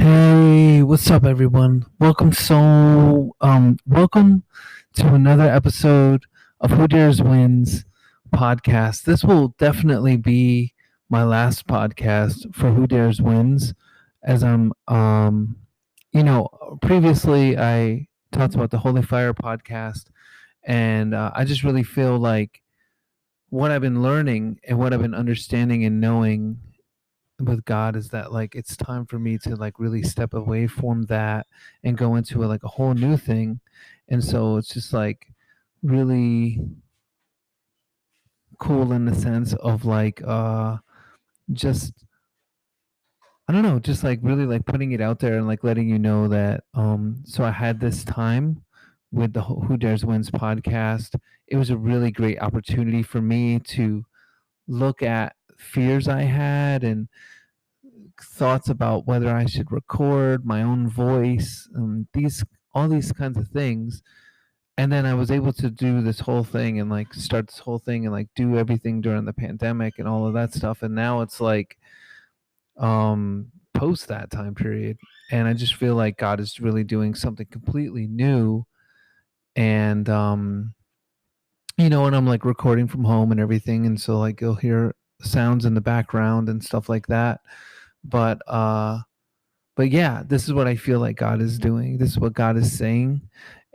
Hey, what's up everyone? Welcome to another episode of Who Dares Wins podcast. This will definitely be my last podcast for Who Dares Wins as previously I talked about the Holy Fire podcast, and I just really feel like what I've been learning and what I've been understanding and knowing with God is that like it's time for me to like really step away from that and go into like a whole new thing. And so it's just like really cool in the sense of like just I don't know, just like really like putting it out there and like letting you know that so I had this time with the Who Dares Wins podcast. It was a really great opportunity for me to look at fears I had and thoughts about whether I should record my own voice, these all these kinds of things. And then I was able to do this whole thing and like start this whole thing and like do everything during the pandemic and all of that stuff. And now it's like post that time period. And I just feel like God is really doing something completely new. And and I'm like recording from home and everything. And so like you'll hear sounds in the background and stuff like that. But but yeah, this is what I feel like God is doing. This is what God is saying,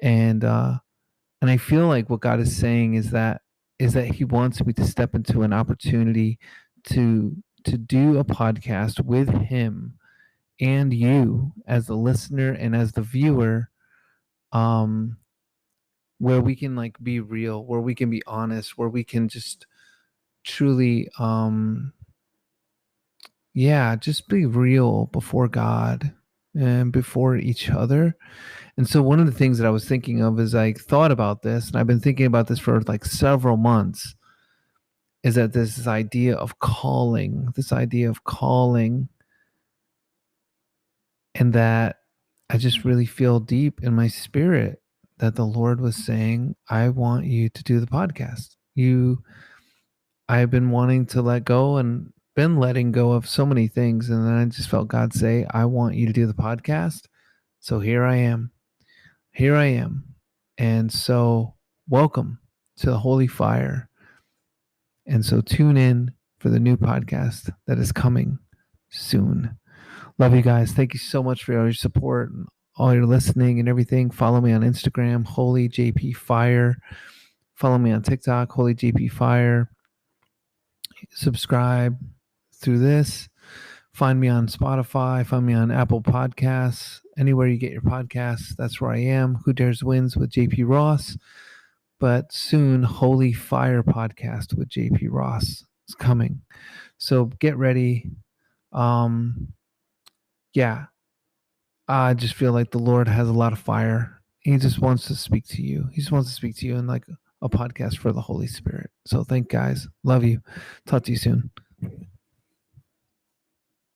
and I feel like what God is saying is that He wants me to step into an opportunity to do a podcast with Him and you as the listener and as the viewer, um, where we can like be real, where we can be honest, where we can just truly, yeah, just be real before God and before each other. And so one of the things that I was thinking of as I thought about this, and I've been thinking about this for like several months, is that this idea of calling, and that I just really feel deep in my spirit that the Lord was saying, I want you to do the podcast. I've been wanting to let go and been letting go of so many things. And then I just felt God say, I want you to do the podcast. So here I am. Here I am. And so, welcome to the Holy Fire. And so, tune in for the new podcast that is coming soon. Love you guys. Thank you so much for all your support and all your listening and everything. Follow me on Instagram, Holy JP Fire. Follow me on TikTok, Holy JP Fire. Subscribe through this. Find me on Spotify. Find me on Apple Podcasts. Anywhere you get your podcasts, that's where I am. Who Dares Wins with JP Ross. But soon, Holy Fire podcast with JP Ross is coming. So get ready. Yeah, I just feel like the Lord has a lot of fire. He just wants to speak to you. He just wants to speak to you in like a podcast for the Holy Spirit. So thank guys. Love you. Talk to you soon.